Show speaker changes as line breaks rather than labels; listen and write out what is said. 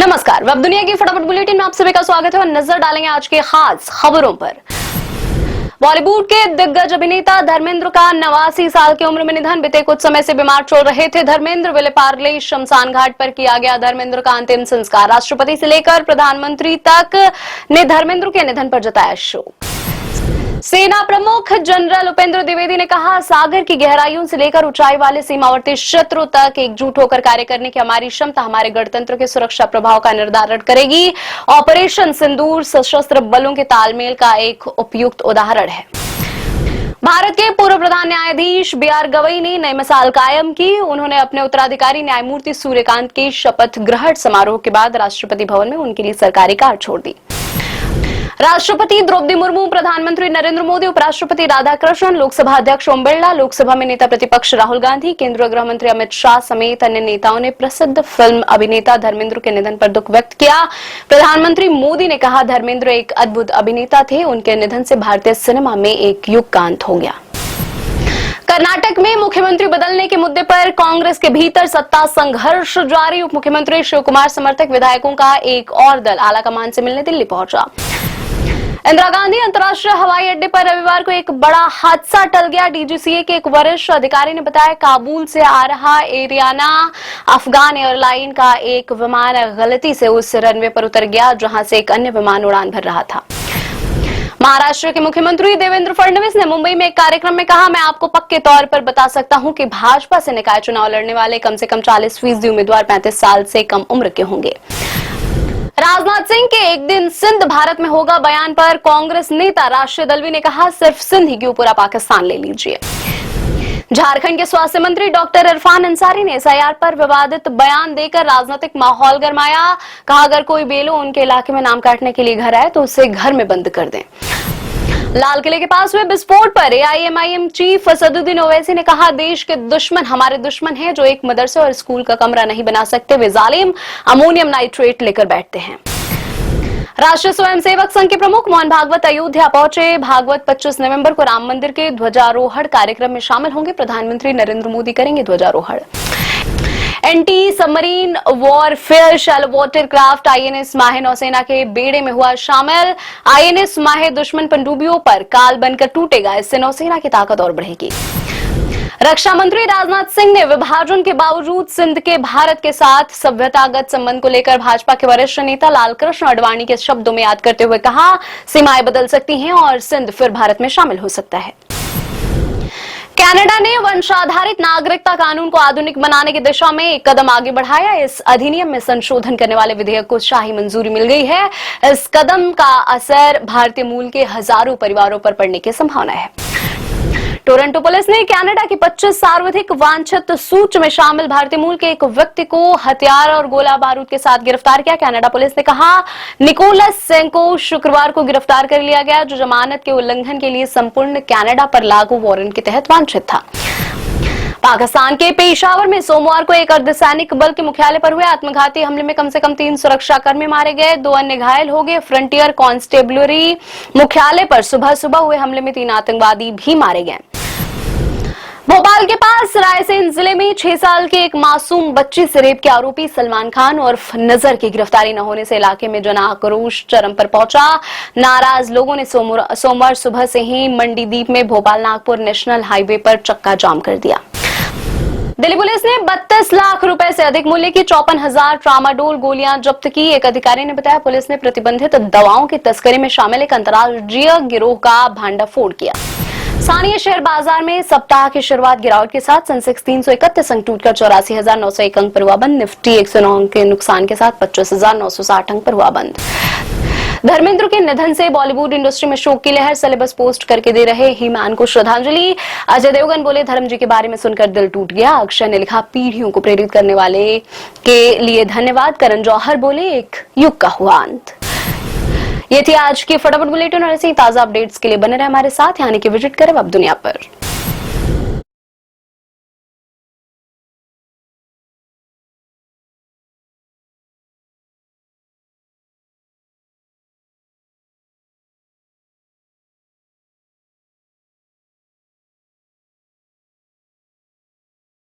नमस्कार, वेब दुनिया की फटाफट बुलेटिन में आप सभी का स्वागत है और नजर डालेंगे आज के खास खबरों पर। बॉलीवुड के दिग्गज अभिनेता धर्मेंद्र का 89 साल की उम्र में निधन। बीते कुछ समय से बीमार चल रहे थे धर्मेंद्र। विलेपार्ले शमशान घाट पर किया गया धर्मेंद्र का अंतिम संस्कार। राष्ट्रपति से लेकर प्रधानमंत्री तक ने धर्मेंद्र के निधन पर जताया शोक। सेना प्रमुख जनरल उपेंद्र द्विवेदी ने कहा, सागर की गहराइयों से लेकर ऊंचाई वाले सीमावर्ती क्षेत्रों तक एकजुट होकर कार्य करने की हमारी क्षमता हमारे गणतंत्र के सुरक्षा प्रभाव का निर्धारण करेगी। ऑपरेशन सिंदूर सशस्त्र बलों के तालमेल का एक उपयुक्त उदाहरण है। भारत के पूर्व प्रधान न्यायाधीश BR गवई ने नई मिसाल कायम की। उन्होंने अपने उत्तराधिकारी न्यायमूर्ति सूर्यकांत के शपथ ग्रहण समारोह के बाद राष्ट्रपति भवन में उनके लिए सरकारी कार छोड़ दी। राष्ट्रपति द्रौपदी मुर्मू, प्रधानमंत्री नरेंद्र मोदी, उपराष्ट्रपति राधाकृष्णन, लोकसभा अध्यक्ष ओम बिरला, लोकसभा में नेता प्रतिपक्ष राहुल गांधी, केंद्रीय गृह मंत्री अमित शाह समेत अन्य नेताओं ने प्रसिद्ध फिल्म अभिनेता धर्मेंद्र के निधन पर दुख व्यक्त किया। प्रधानमंत्री मोदी ने कहा, धर्मेंद्र एक अद्भुत अभिनेता थे। उनके निधन से भारतीय सिनेमा में एक युग का अंत हो गया। कर्नाटक में मुख्यमंत्री बदलने के मुद्दे पर कांग्रेस के भीतर सत्ता संघर्ष जारी। उप मुख्यमंत्री शिवकुमार समर्थक विधायकों का एक और दल आलाकमान से मिलने दिल्ली पहुंचा। इंदिरा गांधी अंतर्राष्ट्रीय हवाई अड्डे पर रविवार को एक बड़ा हादसा टल गया। DGCA के एक वरिष्ठ अधिकारी ने बताया, काबुल से आ रहा एरियाना अफगान एयरलाइन का एक विमान गलती से उस रनवे पर उतर गया जहां से एक अन्य विमान उड़ान भर रहा था। महाराष्ट्र के मुख्यमंत्री देवेंद्र फडणवीस ने मुंबई में एक कार्यक्रम में कहा, मैं आपको पक्के तौर पर बता सकता हूं कि भाजपा से निकाय चुनाव लड़ने वाले कम से कम 40% उम्मीदवार 35 साल से कम उम्र के होंगे। राजनाथ सिंह के एक दिन सिंध भारत में होगा बयान पर कांग्रेस नेता राशिद अल्वी ने कहा, सिर्फ सिंध ही क्यों, पूरा पाकिस्तान ले लीजिए। झारखंड के स्वास्थ्य मंत्री डॉक्टर इरफान अंसारी ने SIR पर विवादित बयान देकर राजनीतिक माहौल गरमाया। कहा, अगर कोई बेलो उनके इलाके में नाम काटने के लिए घर आए तो उसे घर में बंद कर दें। लाल किले के पास हुए विस्फोट पर AIMIM चीफ असदुद्दीन ओवैसी ने कहा, देश के दुश्मन हमारे दुश्मन हैं, जो एक मदरसे और स्कूल का कमरा नहीं बना सकते, वे जालिम अमोनियम नाइट्रेट लेकर बैठते हैं। राष्ट्रीय स्वयंसेवक संघ के प्रमुख मोहन भागवत अयोध्या पहुंचे। भागवत 25 नवंबर को राम मंदिर के ध्वजारोहण कार्यक्रम में शामिल होंगे। प्रधानमंत्री नरेंद्र मोदी करेंगे ध्वजारोहण। Anti submarine warfare shallow water craft INS माहे नौसेना के बेड़े में हुआ शामिल। INS माहे दुश्मन पनडुब्बियों पर काल बनकर टूटेगा, इससे नौसेना की ताकत और बढ़ेगी। रक्षा मंत्री राजनाथ सिंह ने विभाजन के बावजूद सिंध के भारत के साथ सभ्यतागत संबंध को लेकर भाजपा के वरिष्ठ नेता लालकृष्ण आडवाणी के शब्दों में याद करते हुए कहा, सीमाएं बदल सकती हैं और सिंध फिर भारत में शामिल हो सकता है। कनाडा ने वंशाधारित नागरिकता कानून को आधुनिक बनाने की दिशा में एक कदम आगे बढ़ाया। इस अधिनियम में संशोधन करने वाले विधेयक को शाही मंजूरी मिल गई है। इस कदम का असर भारतीय मूल के हजारों परिवारों पर पड़ने की संभावना है। टोरंटो पुलिस ने कनाडा की 25 सर्वाधिक वांछित सूची में शामिल भारतीय मूल के एक व्यक्ति को हथियार और गोला बारूद के साथ गिरफ्तार किया। कनाडा पुलिस ने कहा, निकोलस सेन को शुक्रवार को गिरफ्तार कर लिया गया, जो जमानत के उल्लंघन के लिए संपूर्ण कनाडा पर लागू वारंट के तहत वांछित था। पाकिस्तान के पेशावर में सोमवार को एक अर्धसैनिक बल के मुख्यालय पर हुए आत्मघाती हमले में कम से कम 3 सुरक्षाकर्मी मारे गए, 2 अन्य घायल हो गए। फ्रंटियर कांस्टेबलरी मुख्यालय पर सुबह सुबह हुए हमले में 3 आतंकवादी भी मारे गए। भोपाल के पास रायसेन जिले में 6 साल की एक मासूम बच्ची से रेप के आरोपी सलमान खान और नजर की गिरफ्तारी न होने से इलाके में जन आक्रोश चरम पर पहुंचा। नाराज लोगों ने सोमवार सुबह से ही मंडीदीप में भोपाल नागपुर नेशनल हाईवे पर चक्का जाम कर दिया। दिल्ली पुलिस ने 32 लाख रुपए से अधिक मूल्य की 54,000 ट्रामाडोल गोलियां जब्त की। एक अधिकारी ने बताया, पुलिस ने प्रतिबंधित दवाओं की तस्करी में शामिल एक अंतर्राज्यीय गिरोह का भांडाफोड़ किया। स्थानीय शेयर बाजार में सप्ताह की शुरुआत गिरावट के साथ सेंसेक्स 331 अंक टूटकर 84,901 अंक पर हुआ बंद। निफ्टी 109 अंक के नुकसान के साथ 25,960 अंक पर हुआ बंद। धर्मेंद्र के निधन से बॉलीवुड इंडस्ट्री में शोक की लहर। सेलेबस पोस्ट करके दे रहे हीमैन को श्रद्धांजलि। अजय देवगन बोले, धर्म जी के बारे में सुनकर दिल टूट गया। अक्षय ने लिखा, पीढ़ियों को प्रेरित करने वाले के लिए धन्यवाद। करण जौहर बोले, एक युग का हुआ अंत। ये थी आज की फटाफट बुलेटिन और ऐसे ही ताजा अपडेट्स के लिए बने रहे हमारे साथ, यानी कि विजिट करें वेब दुनिया पर।